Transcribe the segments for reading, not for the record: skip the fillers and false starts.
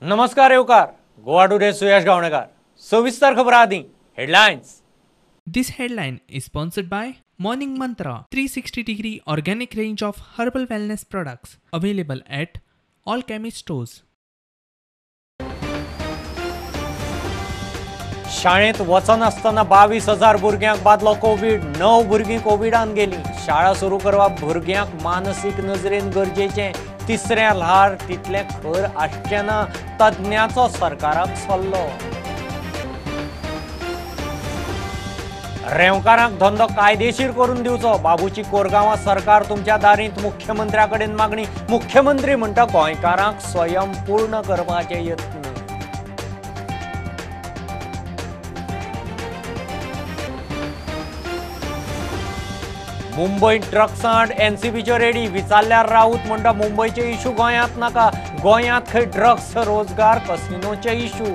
नमस्कार येवकार. गोवा टुडे सुयश गावणेकार. सविस्तर खबर आदी headlines. This headline is sponsored by Morning Mantra 360-degree organic range of herbal wellness products available at all chemist stores. शाळेत वचनासतना 22,000 भुरग्यांक बादलो कोविड. 9 भुरगीं कोविडान गेली. शाळा सुरू करप भुरग्यांक मानसीक नजरेन गरजेचें. तिसऱ्या ल्हार तितलें खर आसचें ना, तज्ञांचो सरकाराक सल्लो. रेवकारांक धंदो कायदेशीर करून दिवचो. बाबूची कोरगांवां सरकार तुमच्या दारींत. मुख्यमंत्र्या कडेन मागणी. मुख्यमंत्री म्हणटा गोंयकारांक स्वयंपूर्ण करपाचे यत्न. मुंबई ड्रग्स आड एनसीबीच्यो रेडी. विचारल्यार राऊत म्हणटा मुंबईचे इशू गोंयांत नाका. गोंयांत खंय ड्रग्स, रोजगार, कसिनोचे इशू.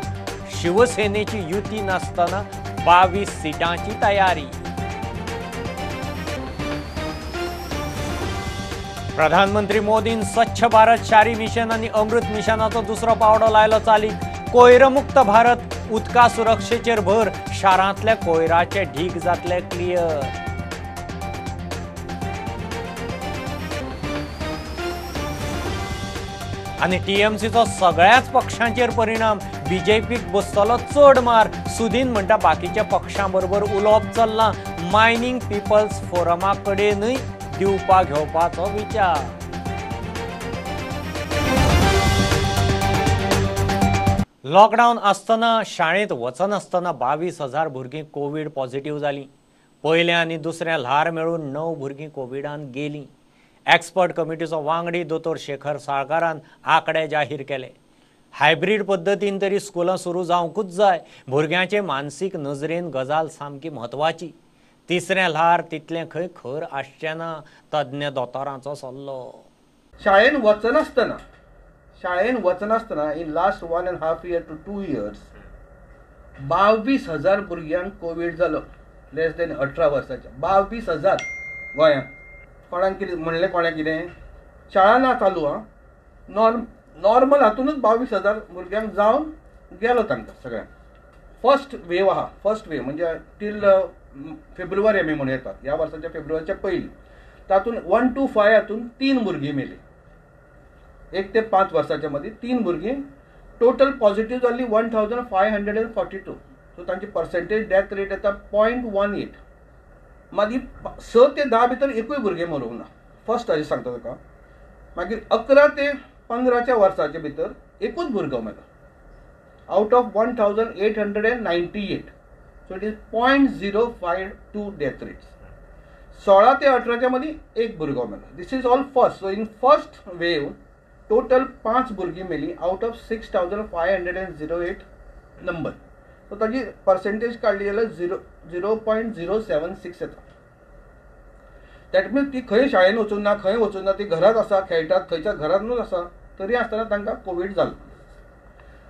शिवसेनेची युती नासतना 22 सीटांची तयारी. प्रधानमंत्री मोदीन स्वच्छ भारत शारी मिशन आणि अमृत मिशनाचो दुसरो पावडो लायलो चालीक. कोयरमुक्त भारत, उदका सुरक्षेचेर भर. शारांतले कोयराचे ढीग जातले क्लियर. आणि टीएमसीचो सगळ्याच पक्षांचेर परिणाम. बीजेपीक बसतलो चड मार. सुदीन म्हणटा बाकीच्या पक्षांबरोबर उलोवप चल्लां. मायनिंग पीपल्स फोरमा कडेनूय दिवपा घेवपाचो विचार. लॉकडावन आसतना शाळेंत वचनासतना 22,000 भुरगीं कोविड पॉझिटिव्ह जालीं. पयल्या आनी दुसऱ्या ल्हार मेळून 9 भुरगीं कोविडान गेलीं. एक्सपर्ट कमिटीचो वांगडी दोतोर शेखर साळकारान आंकडे जाहीर केले. हायब्रीड पद्दतीन तरी स्कुलां सुरू जावंकूच जाय. भुरग्यांचे मानसीक नजरेन गजाल सामकी म्हत्वाची. तिसरें ल्हार तितलें खंय खर आसचें ना, तज्ञ दोतोरांचो सल्लो. शाळेन वचनासतना in last 1.5 year to 2 years 22,000 भुरग्यांक कोविड जालो. लेस देन 18 वर्साच्या 22,000 गोंयांत. कोणाक कितें म्हणलें, कोणें कितें शाळा ना चालू आं. नॉर्मल हातूनच 22,000 भुरग्यांक जावन गेलो तांकां सगळ्यांक. फर्स्ट वेव आहा. फर्स्ट वेव म्हणजे टील फेब्रुवारी आमी म्हणून येतात. ह्या वर्साच्या फेब्रुवारीच्या पयलीं तातूंत 1 to 5 हातून 3 भुरगीं मेली. 1 ते 5 वर्साच्या मदीं 3 भुरगीं. टोटल पॉझिटिव्ह जाल्ली 1,542. सो तांची पर्सेंटेज डेथ रेट येता 0.18. मागीर 6 ते 10 भितर एकूय भुरगें मरूंक ना. फर्स्ट हाजें सांगता तुका. मागीर 11 ते 15 वर्साचे भितर एकूच भुरगो मेलो. Out of 1,898. So it is 0.052 death rates. 16 ते 18 मदीं एक भुरगो मेलो. This is all first. So in first wave total 5 भुरगीं मेली आउट ऑफ 6,508 नंबर. सो ताजी पर्सेंटेज काडली जाल्यार 0.076 येता. दॅट मीन्स ती खंय शाळेन वचून ना, खंय वचून ना, ती घरात आसा, खेळटात, खंयच्या घरांतूच आसा, तरी आसतना तांकां कोविड जालो.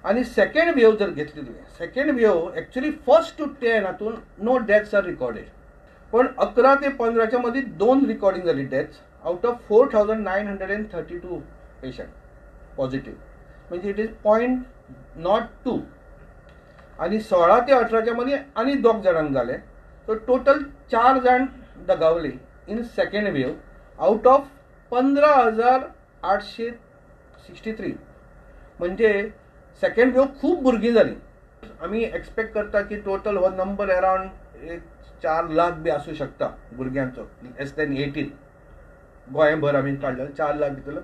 आनी सेकंड वेव जर घेतली तुवें, सेकंड वेव एक्चुअली 1 to 10 हातून नो डेथ्स आर रिकॉर्डेड. पण 11 ते 15 मदीं 2 रिकॉर्डिंग जाली deaths out of 4,932 patient positive. म्हणजे इट इज 0.02. आणि 16 ते 18 मदीं आनी 2 जाणांक जाले. सो टोटल 4 जाण दगावले in second wave out of 15,863. म्हणजे सेकंड वेव खूब भुरगीं जाली. आमी एक्सपेक्ट करता की टोटल हो नंबर अरावंड 4 लाख बी आसूं शकता भुरग्यांचो लेस देन 18. गोंयभर आमी काडलो 4 लाख भितर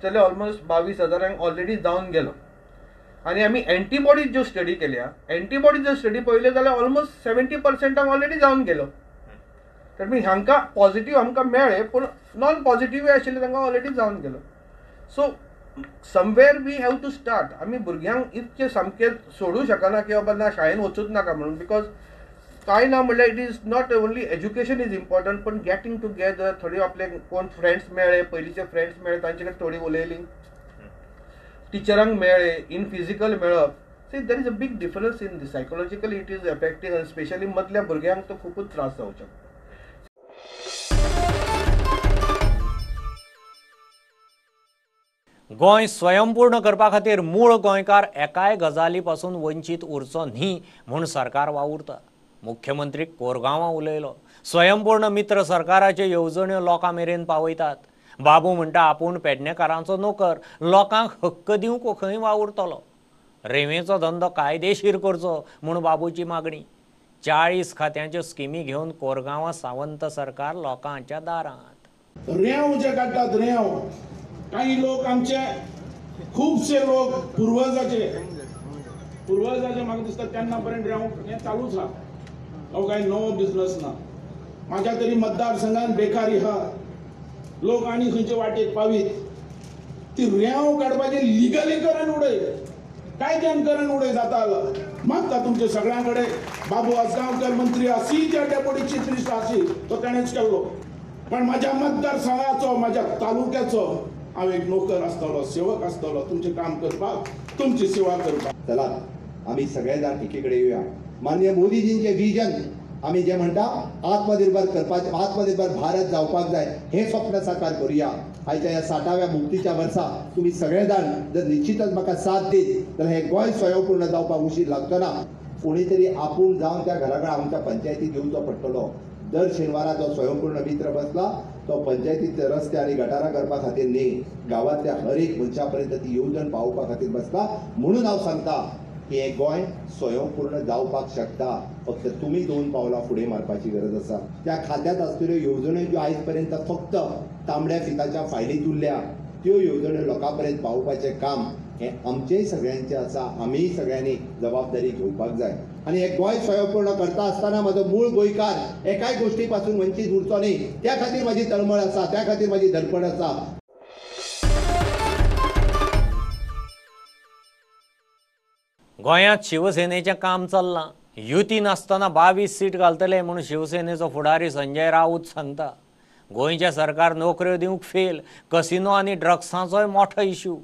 जाल्यार ऑलमोस्ट 22,000 ऑलरेडी जावन गेलो. आणि आम्ही एंटीबॉडीज ज्यो स्टडी केल्या, एंटीबॉडीज जर स्टडी पळयले जाल्यार ऑलमोस्ट 70% ऑलरेडी जावन गेलो. तर मी हांकां पॉझिटिव्ह आमकां मेळ्ळे, पूण नॉन पॉझिटिव्ह आशिल्ले तांकां ऑलरेडी जावन गेलो. So somewhere we have to start. आमी भुरग्यांक इतके सामके सोडूं शकना की बाबा ना शाळेन वचूच नाका म्हणून. बिकॉज कांय ना म्हणल्यार it is not only education is important, पण गेटिंग टुगेदर. थोडी आपले कोण फ्रेंड्स मेळ्ळे, पयलींचे फ्रेंड्स मेळ्ळे, तांचे कडेन थोडी उलयलीं. टिचरांक मेळ्ळे, इन फिजिकल मेळप. See there is a big difference in this. Psychologically it is affecting. आनी स्पेशली मदल्या भुरग्यांक तो खूपच त्रास जावं शकता. गोंय स्वयंपूर्ण करपा खातीर मूळ गोंयकार एकाय गजाली पासून वंचीत उरचो न्ही म्हूण सरकार वावुरता। मुख्यमंत्री कोरगांवां उलयलो। स्वयंपूर्ण मित्र सरकाराच्यो येवजण्यो लोकां मेरेन पावयतात। बाबू म्हणटा आपूण पेडणेकारांचो नोकर, लोकांक हक्क दिवंक खंय वावुरतलो। रेंवेचो धंदो कायदेशीर करचो म्हूण बाबूची मागणी। 40 खात्यांच्यो स्किमी घेवन कोरगांवां सावंत सरकार लोकांच्या दारांत। रेंव जे काडटात रेंव, काही लोक आमचे खुबशे लोक पुर्वजाचे म्हाका दिसता तेन्ना पर्यंत रेंव हें चालूच आहा। हो काय नवो बिझनस ना। म्हाज्या तरी मतदारसंघात बेकारी आहा, लोक आनी खंयचे वाटेक पावीत। ती रेंव काडपाचें लिगलीकरण उडय, कायद्यानकरण उडय जाता मागता तुमचे सगळ्यां कडेन। बाबू आसगांवकर मंत्री आसी त्या डेप्युटी चीफ मिनिस्टर आसी तो ताणेच केल्लो, पण म्हाज्या मतदारसंघाचो म्हाज्या तालुक्याचो हांव एक नोकर आसतलो, सेवक आसतलो, तुमचें काम करपाक, तुमची सेवा करपाक। चला आम्ही सगळे जाण एकीकडे येऊया। माननीय मोदीजींचे विजन आम्ही जे म्हणटा आत्मनिर्भर करपाचे, आत्मनिर्भर भारत जावपाक जाय, हे स्वप्न साकार करूया। आयच्या ह्या 60व्या मुक्तीच्या वर्सा तुम्ही सगळे जाण जर निश्चितच म्हाका साथ दीत जाल्यार हे गोंय स्वयंपूर्ण जावपाक उशीर लागचो ना। कोणी तरी आपूण जावन त्या घरा कडेन आमच्या पंचायतीत येवचो पडटलो। दर शेनवारा जो स्वयंपूर्ण मित्र बसला तो पंचायतीचे रस्ते आणि गटारां करपा खातीर न्ही, गांवांतल्या हर एक मनशा पर्यंत ती येवजण पावोवपा खातीर बसला। म्हणून हांव सांगता की हे गोंय स्वयंपूर्ण जावपाक शकता, फक्त तुमी 2 पावलां फुडें मारपाची गरज आसा। त्या खात्यांत आसतल्यो येवजण्यो ज्यो आयज पर्यंत फक्त तांबड्या फिताच्या फायलींत उरल्या, त्यो येवजण्यो लोकां पर्यंत पावोवपाचें काम हे आमचेय सगळ्यांचें आसा। आमी सगळ्यांनी जबाबदारी घेवपाक जाय आणि हे गोंय स्वयंपूर्ण करता आसतना म्हजो मूळ गोंयकार एकाय गोष्टी पासून वंचीत उरचो न्ही, त्या खातीर म्हाजी तळमळ आसा, त्या खातीर म्हाजी धडपड आसा। गोंयांत शिवसेनेचें काम चल्लां। युती नासतना 22 सीट घालतले म्हूण शिवसेनेचो फुडारी संजय राऊत सांगता। गोंयचें सरकार नोकऱ्यो दिवंक फेल, कसिनो आनी ड्रग्सांचोय मोठो इश्यू।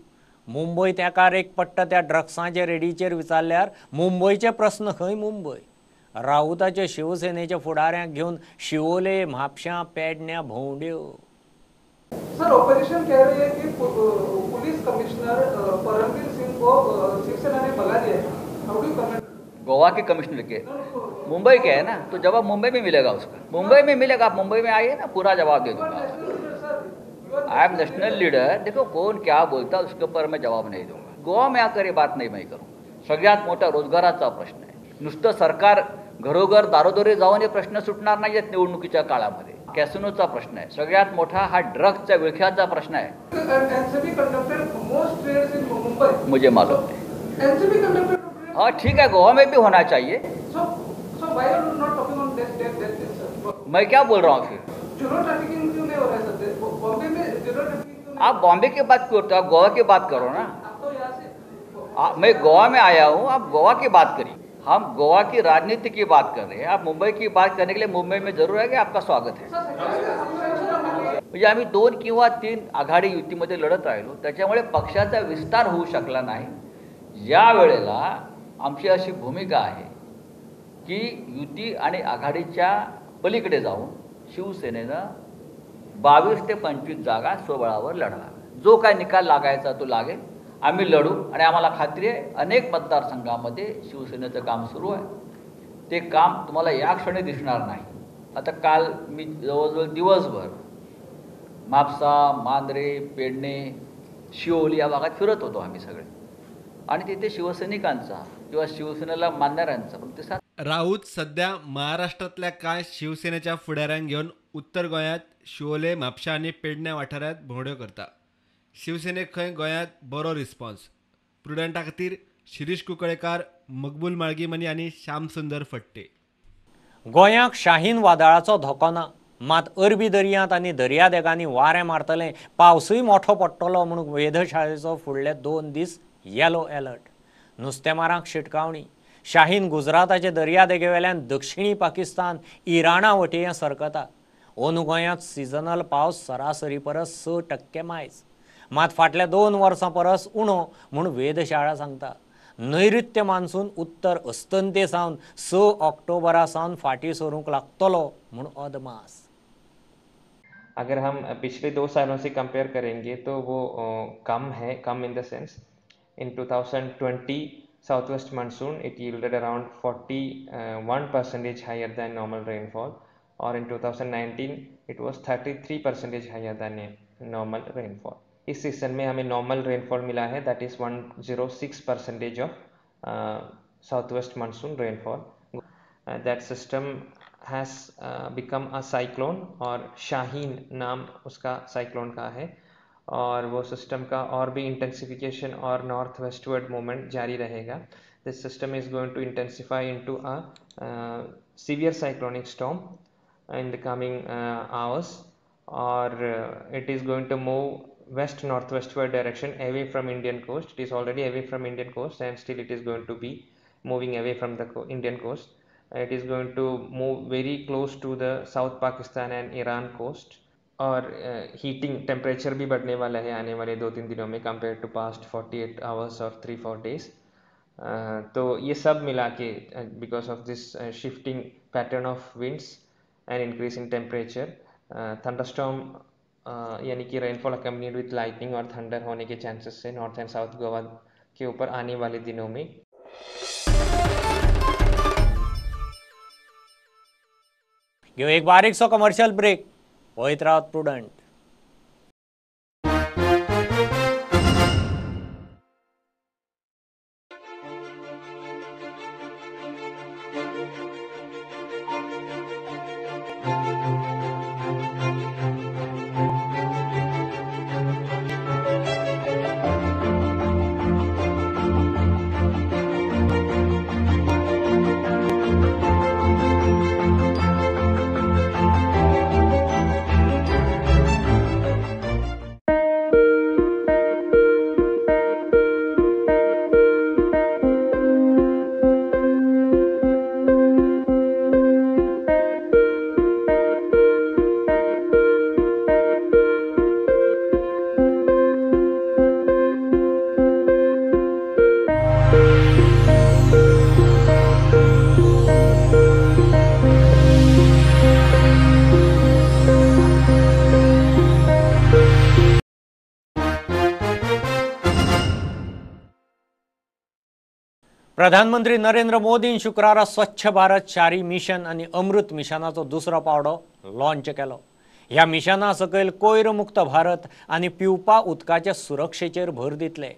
मुंबयत एकार एक पडटा त्या ड्रग्सांचे रेडीचेर विचारल्यार मुंबयचे प्रस्न खंय मुंबय। राऊताचे शिवसेनेच्या फुडाऱ्यांक घेवन शिवोले, म्हापश्यां, पेडण्यां भोंवड्यो। सर, ऑपरेशन कह रही है कि पुलिस कमिश्नर परमवीर सिंह को शिवसेना ने भगा दिया है। How do comment? गोवा के कमिश्नर के, मुंबई के है ना, तो जवाब मुंबई में मिलेगा उसका। मुंबई में मिलेगा, आप मुंबई में आइए ना, पूरा जवाब दे दूंगा। I am national leader. देखो कौन क्या बोलता उसके ऊपर मैं जवाब नहीं दूंगा। गोवा में आकर ये बात नहीं मैं करूँगा। सगळ्यात मोठा रोजगाराचा प्रश्न आहे। नुसतं सरकार घरोघर दारोदारी जाऊन हे प्रश्न सुटणार नाही आहेत निवडणुकीच्या काळामध्ये। कॅसिनोचा प्रश्न आहे, सगळ्यात मोठा हा ड्रग्सच्या विळख्याचा प्रश्न आहे। मुझे मालूम नहीं। हाँ ठीक है, गोवा में भी होना चाहिए। मैं क्या बोल रहा हूँ फिर? आप बॉम्बे की बात करते हो, आप गोवा की बात करो ना। मैं गोवा में आया हूँ, आप गोवा की बात करिए। हम गोवा की राजनीति की बात कर रहे हैं, आप मुंबई की बात करने के लिए मुंबई में जरूर आहे की आपका स्वागत है। म्हणजे आम्ही 2 किंवा 3 आघाडी युतीमध्ये लढत राहिलो, त्याच्यामुळे पक्षाचा विस्तार होऊ शकला नाही। या वेळेला आमची अशी भूमिका आहे की युती आणि आघाडीच्या पलीकडे जाऊन शिवसेनेनं 22 ते 25 जागा स्वबळावर लढवा। जो काय निकाल लागायचा तो लागेल, आम्ही लढू आणि आम्हाला खात्री आहे अनेक मतदारसंघामध्ये शिवसेनेचं काम सुरू आहे। ते काम तुम्हाला या क्षणी दिसणार नाही। आता काल मी जवळजवळ दिवसभर म्हापसा, मांद्रे, पेडणे, शिवोली या भागात फिरत होतो आम्ही सगळे, आणि तिथे शिवसैनिकांचा किंवा शिवसेनेला मानणाऱ्यांचा प्रतिसाद। राऊत सध्या महाराष्ट्रातल्या काय शिवसेनेच्या फुडाऱ्यांक घेऊन उत्तर गोंयांत शिवोले, म्हापशा आणि पेडण्या वाठारांत भोंवड्यो करता। शिवसेनेक खंय गोंयांत बरो रिस्पॉन्स। प्रुडंटा खातीर शिरीष कुंकळेकार, मकबूल माळगीमनी आनी श्याम सुंदर फडटे। गोंयांक शाहीन वादळाचो धोको ना, मात अरबी दर्यांत आनी दर्यादेगांनी वारें मारतलें, पावसूय मोठो पडटलो म्हणून वेधशाळेचो फुडले 2 दीस येलो अलर्ट। नुस्तेमारांक शिटकावणी। शाहीन गुजराताचे दर्यादेगेवेल्यान दक्षिणी पाकिस्तान, इराणा वटेन सरकता। अंदू गोंयांत सिजनल पावस सरासरी परस 6% मायज, मात फाटल्या 2 वर्सां परस उणो म्हूण वेधशाळा सांगता। नैऋत्य मान्सून उत्तर अस्तंते सावन 6 ऑक्टोबरा सावन फाटीं सरूंक लागतलो म्हूण अदमास। अगर हम पिछले 2 सालों से कंपेयर करेंगे तो वो कम in the sense in 2020 southwest monsoon it yielded around 41% higher than normal rainfall, or in 2019 it was 33% higher than normal rainfall. Is season में हमें नॉर्मल रेनफॉल मिला है, that is 106% of south west monsoon rainfall. That system has become a cyclone, और शाहीन नाम उसका cyclone का है, और वो सिस्टम का और भी इंटेंसिफिकेशन और नॉर्थ वेस्टवर्ड मूवमेंट जारी रहेगा. This system is going to intensify into a severe cyclonic storm in the coming hours, or it is going to move west northwestward direction away from Indian coast. It is already away from Indian coast, and still it is going to be moving away from the Indian coast. It is going to move very close to the South Pakistan and Iran coast, और heating temperature भी बढ़ने वाला है आने वाले 2-3 दिनों में compare to past 48 hours और 3-4 डेज. तो ये सब मिला के because of this shifting pattern of winds and increase in temperature, thunderstorm यानी कि रेनफॉल अकम्पनीड विथ लाइटनिंग और थंडर होने के चांसेस है नॉर्थ एंड साउथ गोवा के ऊपर आने वाले दिनों में. घेऊ एक बारीक सो कमर्शियल ब्रेक. पळयत रावत प्रुडंट. प्रधानमंत्री नरेंद्र मोदीन शुक्रारा स्वच्छ भारत शारी मिशन आणि अमृत मिशनाचो दुसरो पावडो लॉन्च केलो. ह्या मिशना सकयल कोयर मुक्त भारत आणि पिवपा उदकाच्या सुरक्षेचेर भर दितले.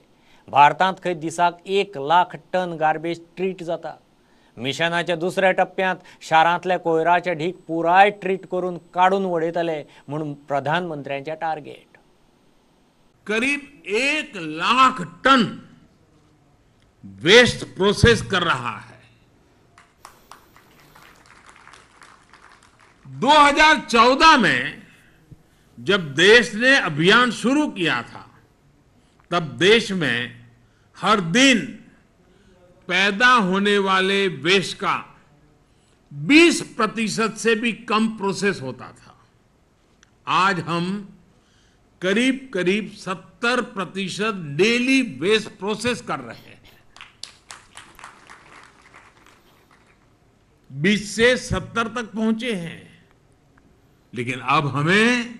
भारतांत खंय दिसाक 1 लाख टन गार्बेज ट्रीट जाता. मिशनाच्या दुसऱ्या टप्प्यांत शारांतले कोयराचे ढीग पुराय ट्रीट करून काढून उडयतले म्हणून प्रधानमंत्र्यांचे टार्गेट. करीब 1 लाख टन वेस्ट प्रोसेस कर रहा है. 2014 में जब देश ने अभियान शुरू किया था तब देश में हर दिन पैदा होने वाले वेस्ट का 20% से भी कम प्रोसेस होता था. आज हम करीब करीब 70% डेली वेस्ट प्रोसेस कर रहे हैं. 20 से 70 तक पहुंचे हैं, लेकिन अब हमें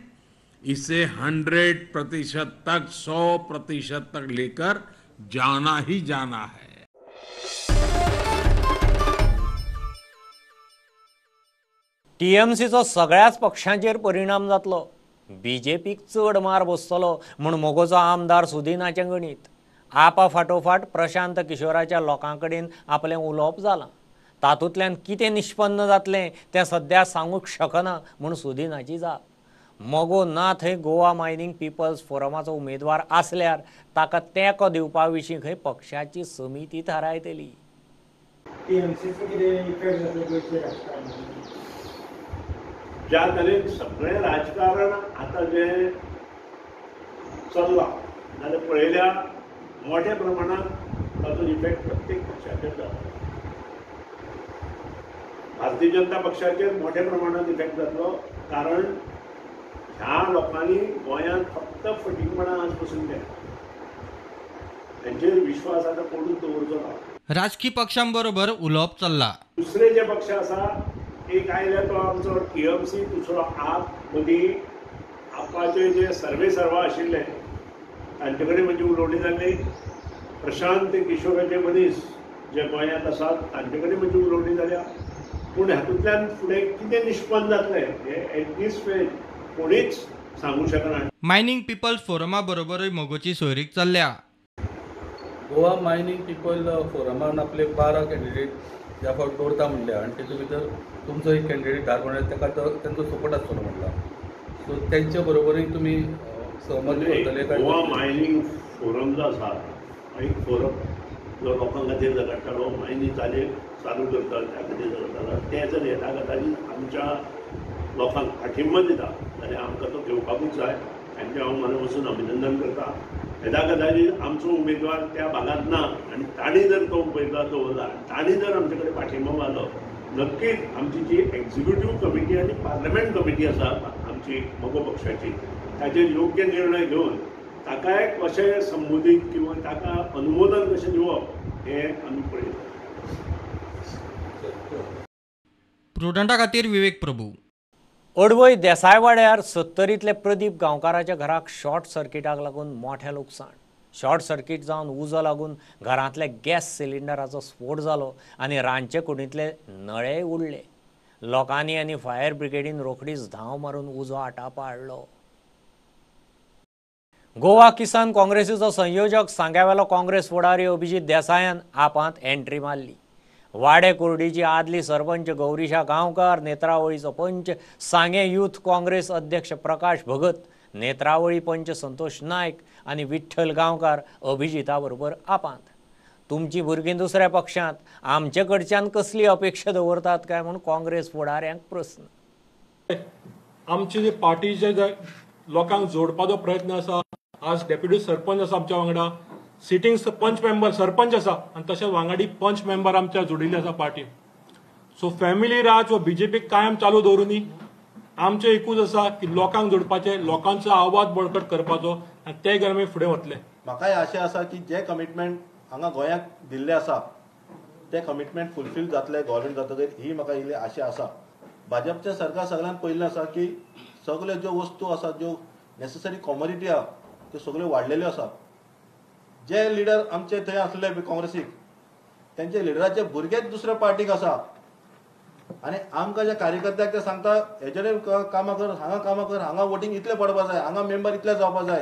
इसे 100% तक 100% तक लेकर जाना ही जाना है. टीएमसीचो सगळ्याच पक्षांचेर परिणाम जातलो. बीजेपीक चड मार बसतलो म्हूण मोगोचो आमदार सुदिनाचें गणीत. आपा फाटोफाट प्रशांत किशोराच्या लोकांकडेन आपलें उलोवप जालां. तातूंतल्यान कितें निष्पन्न जातलें तें सध्या सांगूंक शकना म्हूण सुदिनाची जाप. मोगो ना थंय गोवा मायनिंग पिपल्स फोरमाचो उमेदवार आसल्यार ताका तेंको दिवपा विशीं खंय पक्षाची समिती थारायतली. ज्या तरेन सगळें राजकारण आतां जें चल्लां जाल्यार पळयल्या मोठ्या प्रमाणांत ताचो इफेक्ट प्रत्येक पक्षाचेर जाता. भारतीय जनता पक्षाचेर मोठ्या प्रमाणांत इफेक्ट जातलो, कारण ह्या लोकांनी गोंयांत फक्त फटींगपणां आज पसून केल्या. तांचेर विश्वास आतां कोणूच दवरचो ना. राजकीय पक्षांबरोबर उलोवप चल्ला. दुसरे जे पक्ष आसा, एक आयले तो आमचो टीएमसी, दुसरो आप, मदीं वचपाचे जे सर्वे सर्वा आशिल्ले तांचे कडेन म्हजी उलोवणी जाल्ली. प्रशांत किशोराचे मनीस जे गोंयांत आसात तांचे कडेन म्हजी उलोवणी जाल्या. पूण हातूंतल्यान फुडें कितें निश्पन्न जातलें हें एट दीस वेळ कोणीच सांगू शकना. मायनिंग पीपल्स फोरमा बरोबरूय मोगोची सोयरीक चल्ल्या. गोवा मायनिंग पीपल फोरमान आपले 12 कॅन्डिडेट ह्या फावट दवरता म्हणले आनी तेतूंत भितर तुमचो एक कॅन्डिडेट धाड म्हणल्यार ताका तांचो सपोर्ट आसतलो म्हणला. सो तेंचे बरोबरूय तुमी सहमती करतले काय? गोवा मायनिंग फोरम जो आसा एक फोरम जो लोकां खातीर झगडटालो, मायनिंग चालू करता त्या खातीर झगडटालो, ते जर येता गटांनी आमच्या लोकांक पाठिंबो दिता जाल्यार आमकां तो घेवपाकूच जाय. तांचें हांव मना वचून अभिनंदन करता. येता गटांनी आमचो उमेदवार त्या भागांत ना आनी तांणी जर तो उमेदवार दवरला, तांणी जर आमचे कडेन पाठिंबो मारलो, नक्कीच आमची जी एक्झिक्युटीव कमिटी आनी पार्लमेंट कमिटी आसा आमची मोगो पक्षाची, ताचेर योग्य निर्णय घेवन ताकाय कशें संबोधीत किंवा ताका अनुमोदन कशें दिवप हें आमी पळयता. प्रुडंटा खातीर विवेक प्रभू. अडवय देसायवाड्यार 70तले प्रदीप गांवकाराच्या घराक शॉर्ट सर्किटाक लागून मोठें लुकसाण. शॉर्ट सर्किट जावन उजो लागून घरांतले गॅस सिलिंडराचो स्फोट जालो आनी रांदचे कुडींतले नळेय उडले. लोकांनी आनी फायर ब्रिगेडीन रोखडीच धांव मारून उजो आटापा हाडलो. गोवा किसान काँग्रेसीचो संयोजक सांग्यावेलो काँग्रेस फुडारी अभिजीत देसायान आपांत एंट्री मारली. वाडे कुर्डीची आदली सरपंच गौरीशा गांवकार, नेत्रावळीचो पंच सांगे यूथ काँग्रेस अध्यक्ष प्रकाश भगत, नेत्रावळी पंच संतोष नायक आनी विठ्ठल गांवकार अभिजिता बरोबर आपांत. तुमची भुरगीं दुसऱ्या पक्षांत, आमचे कडच्यान कसली अपेक्षा दवरतात काय म्हूण काँग्रेस फुडाऱ्यांक प्रस्न. आमची जी पार्टी जे लोकांक जोडपाचो प्रयत्न आसा, आज डेप्युटी सरपंच आसा आमच्या वांगडा, सिटींग पंच मेंबर सरपंच आसा आनी तशेंच वांगडी पंच मेंबर आमच्या जोडिल्ले आसा पार्टी. सो फॅमिली राज व बीजेपीक कायम चालू दवरुनी आमचें एकूच आसा की लोकांक जोडपाचें, लोकांचो आवाज बळकट करपाचो आनी ते घेवन आमी फुडें वतले. म्हाकाय आशा आसा की जे कमिटमेंट हांगा गोंयांक दिल्ले आसा ते कमिटमेंट फुलफील जातले गव्हर्मेंट जातकीर, ही म्हाका इल्ली आशा आसा. भाजपचें सरकार सगळ्यात पयलें आसा की सगल्यो ज्यो वस्तू आसा, ज्यो नेसेसरी कॉमोडिटी आहा त्यो सगळ्यो वाडलेल्यो आसा. जे लिडर आमचे थंय आसले काँग्रेसीक, तेंचे लिडराचे भुरगेच दुसऱ्या पार्टीक आसा आनी आमकां जे कार्यकर्त्याक ते सांगता हेजेर कामां कर, हांगा कामां कर, हांगा वोटींग इतलें पडपाक जाय, हांगा मेंबर इतले जावपाक जाय.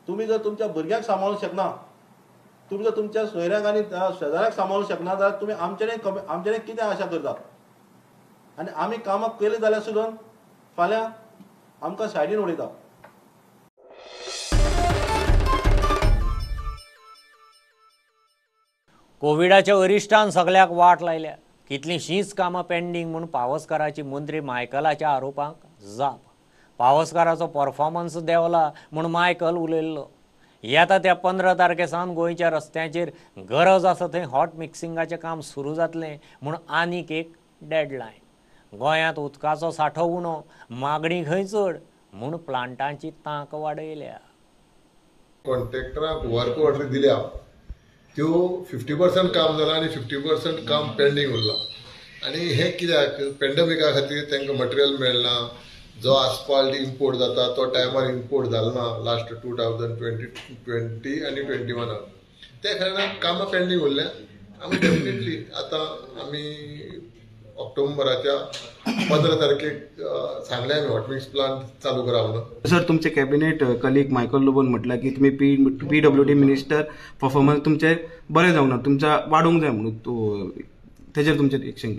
तुमी जर तुमच्या भुरग्याक सांबाळूंक शकना, तुमी जर तुमच्या सोयऱ्याक आनी शेजाऱ्याक सांबाळूंक शकना जाल्यार तुमी आमचेर कितें आशा करता. आनी आमी कामां केली जाल्यार सुद्दां फाल्यां आमकां सायडीन उडयता. कोविडाच्या अरिश्टान सगळ्याक वाट लायल्या. कितलींशींच कामां पेंडींग म्हूण पावसकाराची मंत्री मायकलाच्या आरोपांक जाप. पावसकाराचो परफॉर्मन्स देंवला म्हूण मायकल उलयल्लो. येता त्या 15 तारखेसान गोंयच्या रस्त्यांचेर गरज आसा थंय हॉट मिक्सिंगाचें काम सुरू जातलें म्हूण आनीक एक डेडलायन. गोंयांत उदकाचो सांठो उणो, मागणी खंय चड म्हूण प्लांटांची तांक वाडयल्या. कॉन्ट्रॅक्टराक वर्क ऑर्डर दिल्या त्यो 50% काम जालां आनी 50% काम पेंडींग उरलां. आनी हें कित्याक? पेंडेमिका खातीर तांकां मटेरियल मेळना. जो आस्फाल्ट इम्पोर्ट जाता तो टायमार इम्पोर्ट जालो ना लास्ट 2020 आनी 21. त्या कारणान कामां पेंडींग उरल्या. आमी डेफिनेटली आतां आमी ऑक्टोबराच्या 15 तारखेक सांगलें आमी हॉट मिक्स प्लांट चालू करा म्हणून. सर, तुमचे कॅबिनेट कलीग मायकल लोबोन म्हटलं की तुम्ही PWD मिनिस्टर परफॉर्मन्स तुमचे बरें जावंक ना, तुमचा वाडोवंक जाय म्हणून तेजेर तुमचें एक्शन.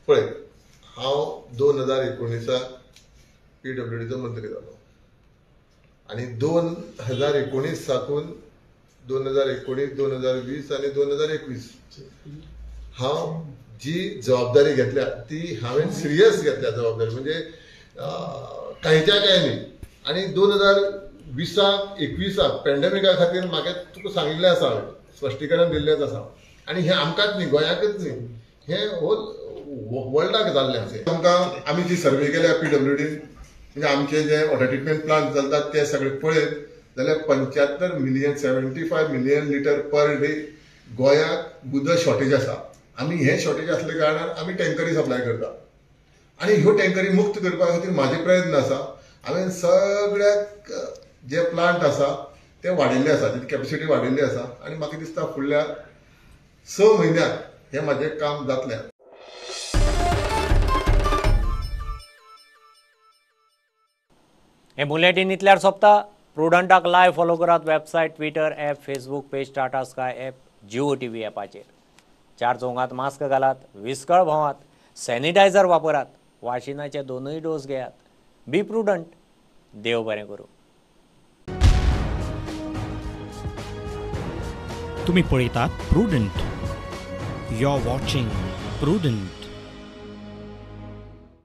पळय, हांव 2019 PWDचो मंत्री जालो आनी 2019 साकून 2019, 2020 आनी 2021 हांव जी जबाबदारी घेतल्या ती हांवें सिरियस घेतल्या जबाबदारी, म्हणजे कांयच्या कांय न्ही. आनी 2020-21 पेंडेमिका खातीर म्हाका तुका सांगिल्लें आसा, हांवें स्पश्टीकरण दिल्लेंच आसा. आनी हें आमकांच न्ही, गोंयाकच न्ही, हें होल वर्ल्डाक जाल्लें आसा. आमकां आमी जी सर्वे केल्या PWD, म्हणजे आमचे जे वॉटर ट्रिटमेंट प्लांट चलतात ते सगळे पळयत जाल्यार 75 million 75 million litre per day गोंयाक उदक शॉर्टेज आसा. आमी हे शॉर्टेज असल्या कारणान आमी टँकरी सप्लाय करता आनी ह्यो टँकरी मुक्त करपा खातीर म्हाजे प्रयत्न आसा. हांवें सगळ्याक जे प्लांट आसा ते वाडिल्ले आसा, तेची कॅपॅसिटी वाडिल्ली आसा आनी म्हाका दिसता फुडल्या 6 म्हयन्याक हें म्हाजें काम जातलें. हे बुलेटिन इतल्यार सोंपता. प्रुडंटाक लायव्ह फॉलो करात. Website, Twitter app, Facebook page, Tata Sky app, Jio TV ॲपाचेर. 4 चौगांत मास्क घालात, विस्कळ भोंवात, सॅनिटायझर वापरात, वाशिनाचे 2 डोस घेयात. बी प्रुडंट. देव बरें करूं. तुम्ही पळयतात Prudent. You are watching prudent.